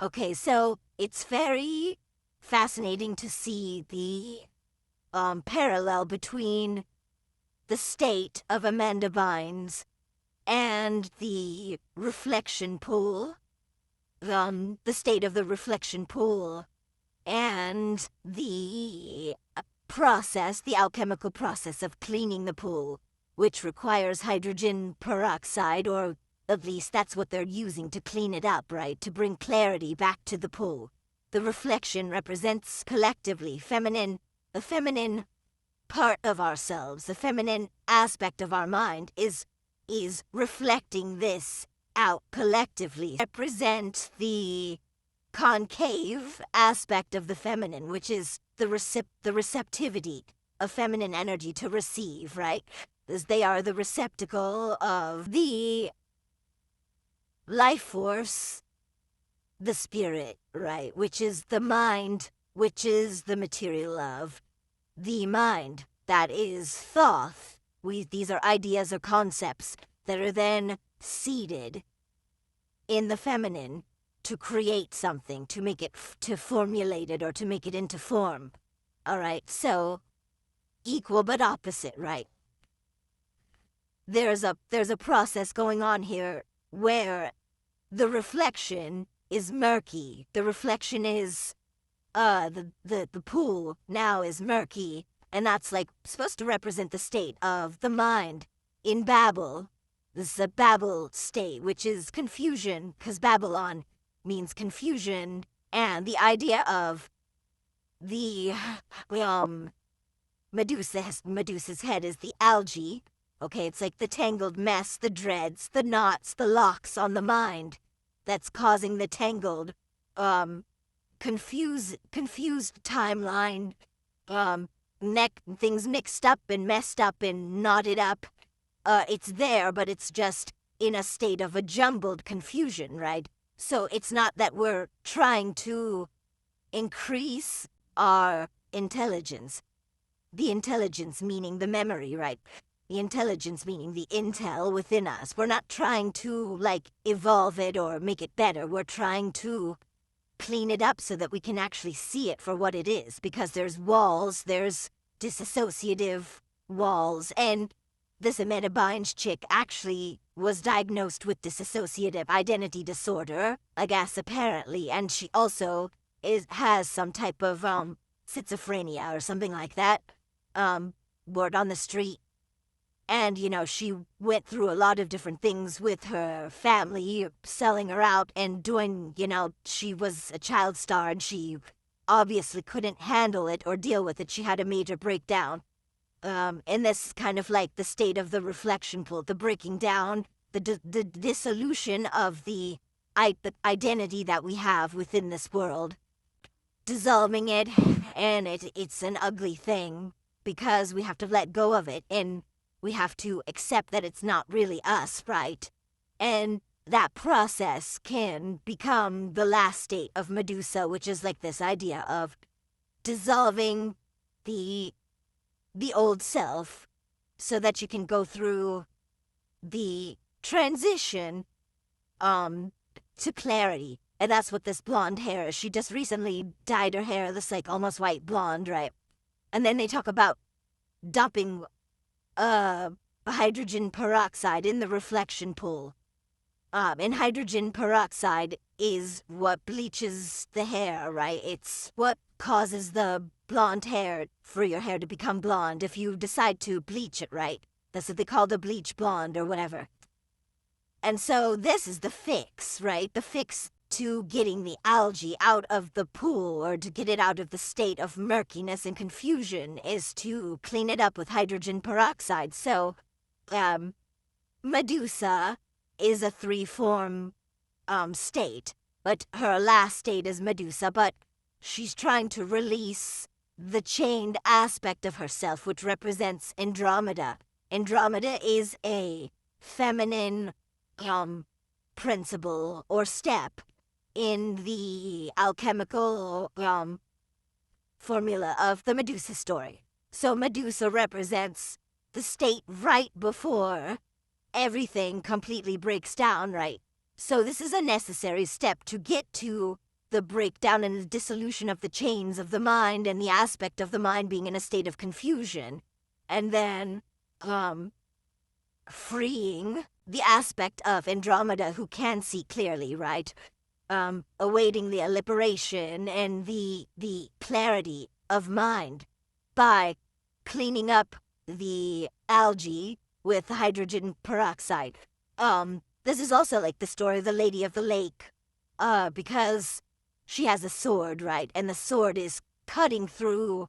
Okay, so it's very fascinating to see the parallel between the state of Amanda Bynes and the reflection pool, the state of the reflection pool, and the process, the alchemical process of cleaning the pool, which requires hydrogen peroxide, or at least that's what they're using to clean it up, right? To bring clarity back to the pool. The reflection represents collectively the feminine part of ourselves, the feminine aspect of our mind is reflecting this out collectively. Represent the concave aspect of the feminine, which is the receptivity of feminine energy to receive, right? As they are the receptacle of the life force, the spirit, right? Which is the mind, which is the material of the mind. That is thought. These are ideas or concepts that are then seeded in the feminine to create something, to make it, to formulate it, or to make it into form. Alright, so equal but opposite, right? There's a process going on here where the reflection is murky. The reflection is, the pool now is murky, and that's like supposed to represent the state of the mind in Babel. This is a Babel state, which is confusion, because Babylon means confusion, and the idea of the, Medusa's head is the algae. Okay, it's like the tangled mess, the dreads, the knots, the locks on the mind that's causing the tangled, confused timeline, things mixed up and messed up and knotted up. It's there, but it's just in a state of a jumbled confusion, right? So it's not that we're trying to increase our intelligence. The intelligence meaning the memory, right? The intelligence meaning the intel within us. We're not trying to, like, evolve it or make it better. We're trying to clean it up so that we can actually see it for what it is. Because there's walls, there's disassociative walls, and this Amanda Bynes chick actually was diagnosed with dissociative identity disorder, I guess, apparently, and she also has some type of, schizophrenia or something like that, word on the street. And, you know, she went through a lot of different things with her family, selling her out and doing, you know, she was a child star and she obviously couldn't handle it or deal with it. She had a major breakdown. And this kind of like the state of the reflection pool, the breaking down, the dissolution of the identity that we have within this world, dissolving it, and it's an ugly thing because we have to let go of it and we have to accept that it's not really us, right? And that process can become the last state of Medusa, which is like this idea of dissolving the old self so that you can go through the transition to clarity. And that's what this blonde hair is. She just recently dyed her hair this like almost white blonde, right? And then they talk about dumping hydrogen peroxide in the reflection pool. And hydrogen peroxide is what bleaches the hair, right? It's what causes the blonde hair, for your hair to become blonde if you decide to bleach it, right? That's what they call the bleach blonde or whatever. And so this is the fix, right? The fix to getting the algae out of the pool or to get it out of the state of murkiness and confusion is to clean it up with hydrogen peroxide. So, Medusa is a three-form state, but her last state is Medusa, but she's trying to release the chained aspect of herself, which represents Andromeda. Andromeda is a feminine principle or step in the alchemical formula of the Medusa story. So Medusa represents the state right before everything completely breaks down, right? So this is a necessary step to get to the breakdown and the dissolution of the chains of the mind and the aspect of the mind being in a state of confusion. And then, freeing the aspect of Andromeda who can see clearly, right? Awaiting the liberation and the clarity of mind by cleaning up the algae with hydrogen peroxide. This is also like the story of the Lady of the Lake, because she has a sword, right? And the sword is cutting through,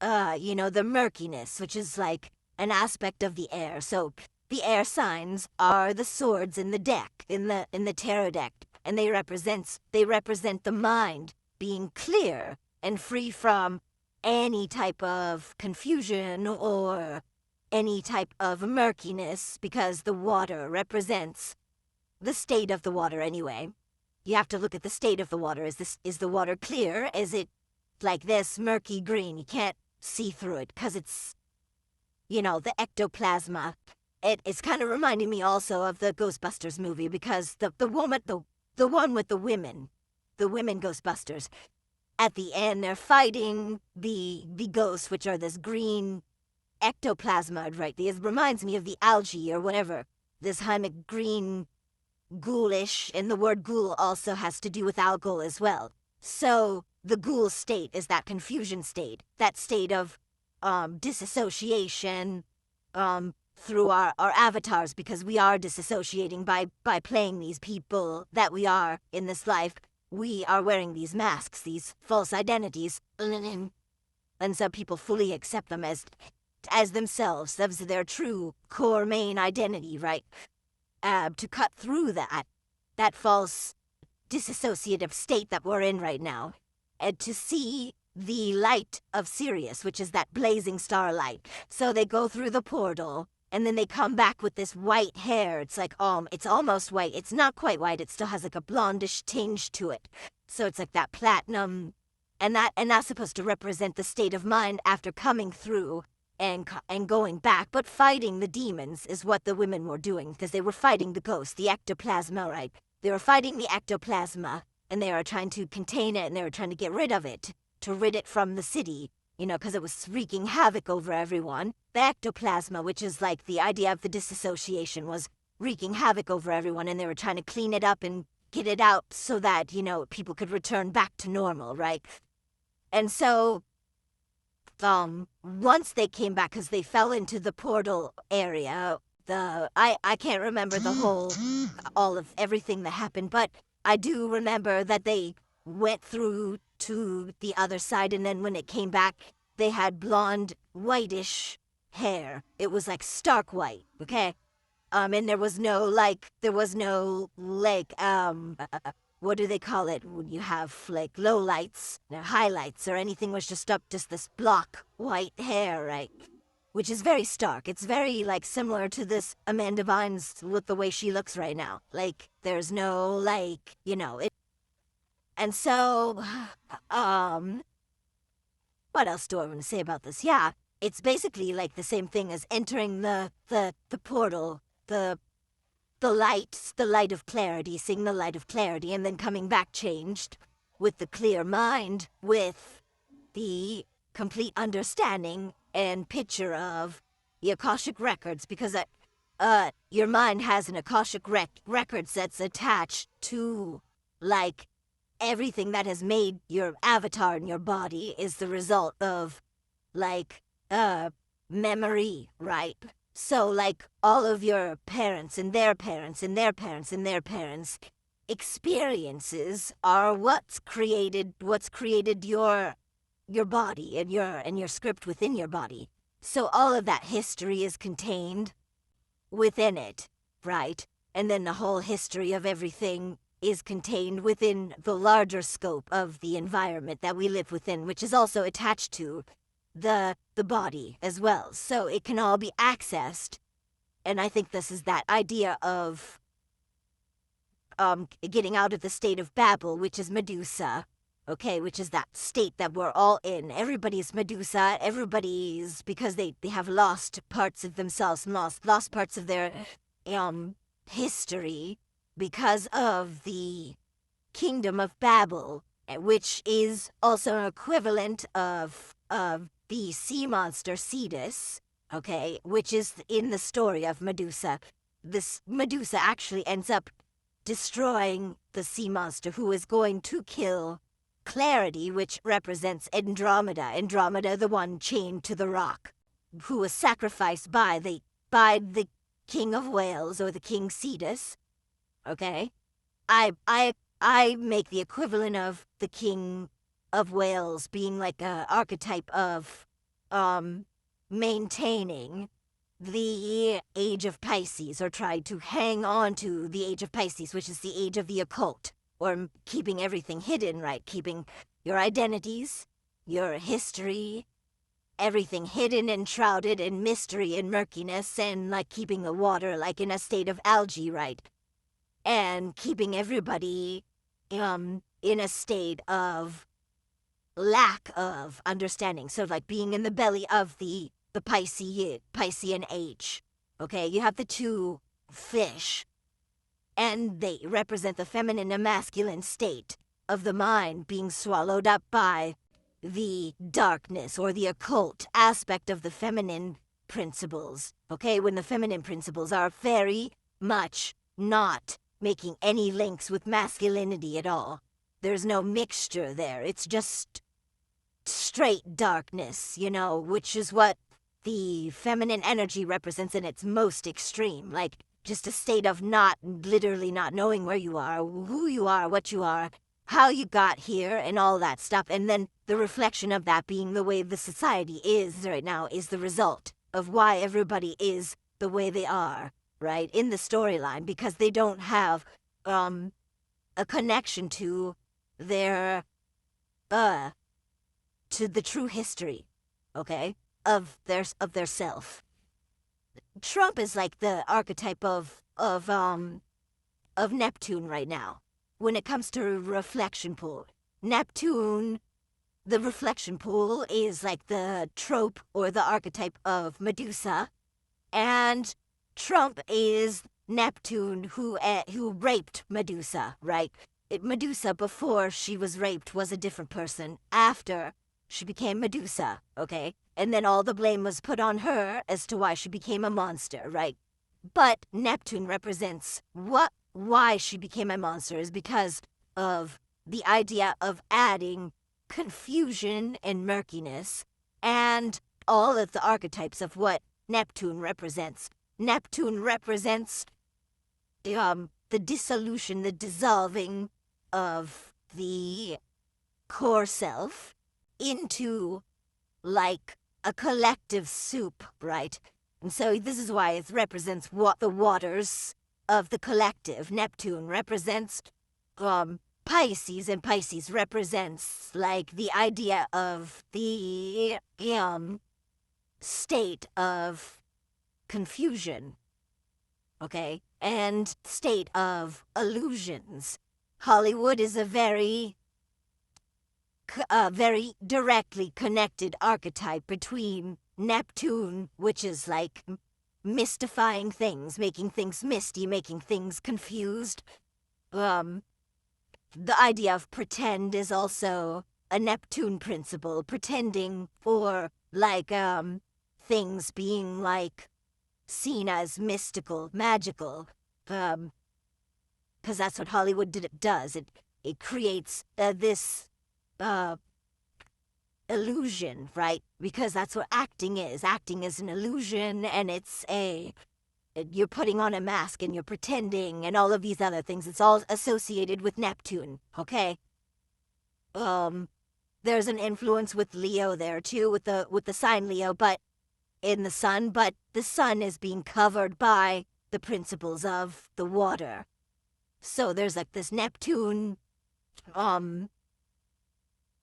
the murkiness, which is like an aspect of the air. So the air signs are the swords in the deck, in the tarot deck, and they represent the mind being clear and free from any type of confusion or any type of murkiness, because the water represents the state of the water anyway. You have to look at the state of the water. Is the water clear? Is it like this murky green? You can't see through it because it's, the ectoplasma. It's kind of reminding me also of the Ghostbusters movie, because the one with the women Ghostbusters, at the end they're fighting the ghosts, which are this green ectoplasma, right? It reminds me of the algae or whatever. This hymic green ghoulish, and the word ghoul also has to do with algal as well. So the ghoul state is that confusion state, that state of disassociation through our avatars, because we are disassociating by playing these people that we are in this life. We are wearing these masks, these false identities, and some people fully accept them as themselves, as their true core main identity, right? To cut through that false disassociative state that we're in right now, and to see the light of Sirius, which is that blazing starlight. So they go through the portal, and then they come back with this white hair. It's like, it's almost white. It's not quite white. It still has like a blondish tinge to it. So it's like that platinum, and that's supposed to represent the state of mind after coming through and going back. But fighting the demons is what the women were doing, because they were fighting the ghost, the ectoplasma, right? They were fighting the ectoplasma, and they were trying to contain it, and they were trying to get rid of it, to rid it from the city, because it was wreaking havoc over everyone. The ectoplasma, which is like the idea of the disassociation, was wreaking havoc over everyone, and they were trying to clean it up and get it out so that, people could return back to normal, right? And so, once they came back, because they fell into the portal area, I can't remember all of everything that happened, but I do remember that they went through to the other side, and then when it came back, they had blonde, whitish hair. It was like stark white, okay? And there was no, what do they call it when you have, like, low lights, or highlights, or anything, was just this block white hair, right? Which is very stark. It's very, similar to this Amanda Bynes, look the way she looks right now. Like, there's no, And so, what else do I want to say about this? Yeah, it's basically like the same thing as entering the portal, the light of clarity, seeing the light of clarity, and then coming back changed with the clear mind, with the complete understanding and picture of the Akashic records, because your mind has an Akashic records that's attached to, everything that has made your avatar in your body is the result of, memory, right? So, all of your parents and their parents and their parents and their parents' experiences are what's created your body and your script within your body. So all of that history is contained within it, right? And then the whole history of everything is contained within the larger scope of the environment that we live within, which is also attached to the body as well. So it can all be accessed. And I think this is that idea of getting out of the state of Babel, which is Medusa, okay, which is that state that we're all in. Everybody's Medusa, everybody's, because they have lost parts of themselves, lost parts of their history because of the kingdom of Babel which is also an equivalent of the sea monster Cetus, okay, which is in the story of Medusa. This Medusa actually ends up destroying the sea monster who is going to kill Clarity, which represents Andromeda. Andromeda, the one chained to the rock, who was sacrificed by the King of Wales, or the King Cetus. Okay? I make the equivalent of the King of Wales being like a archetype of maintaining the age of Pisces, or tried to hang on to the age of Pisces, which is the age of the occult, or keeping everything hidden, right? Keeping your identities, your history, everything hidden and shrouded in mystery and murkiness, and like keeping the water like in a state of algae, right? And keeping everybody in a state of lack of understanding. So like being in the belly of the Piscean age. Okay, you have the two fish, and they represent the feminine and masculine state of the mind being swallowed up by the darkness or the occult aspect of the feminine principles. Okay, when the feminine principles are very much not making any links with masculinity at all. There's no mixture there. It's just straight darkness, you know, which is what the feminine energy represents in its most extreme. Like, just a state of literally not knowing where you are, who you are, what you are, how you got here, and all that stuff. And then the reflection of that being the way the society is right now is the result of why everybody is the way they are, right, in the storyline, because they don't have a connection to their to the true history, okay, of their self. Trump is like the archetype of Neptune right now when it comes to reflection pool. Neptune, the reflection pool, is like the trope or the archetype of Medusa, and Trump is Neptune who raped Medusa, right? Medusa, before she was raped, was a different person. After she became Medusa, okay? And then all the blame was put on her as to why she became a monster, right? But Neptune represents why she became a monster is because of the idea of adding confusion and murkiness and all of the archetypes of what Neptune represents. Neptune represents the dissolution, the dissolving of the core self into like a collective soup, right? And so this is why it represents what the waters of the collective. Neptune represents Pisces, and Pisces represents like the idea of the state of confusion, okay, and state of illusions. Hollywood is a very directly connected archetype between Neptune, which is like mystifying things, making things misty, making things confused. The idea of pretend is also a Neptune principle, pretending for like things being like seen as mystical, magical, because that's what Hollywood does. It creates this illusion, right? Because that's what acting is. Acting is an illusion, and you're putting on a mask and you're pretending and all of these other things. It's all associated with Neptune, okay? There's an influence with Leo there too, with the sign Leo, but in the sun, but the sun is being covered by the principles of the water. So there's like this Neptune, the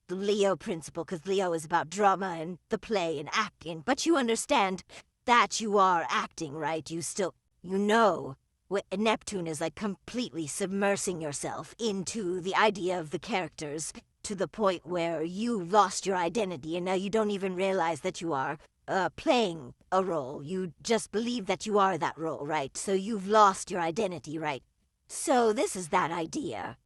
Leo principle, because Leo is about drama and the play and acting. But you understand that you are acting, right? You know, Neptune is like completely submersing yourself into the idea of the characters to the point where you lost your identity, and now you don't even realize that you are playing a role. You just believe that you are that role, right? So you've lost your identity, right? So this is that idea.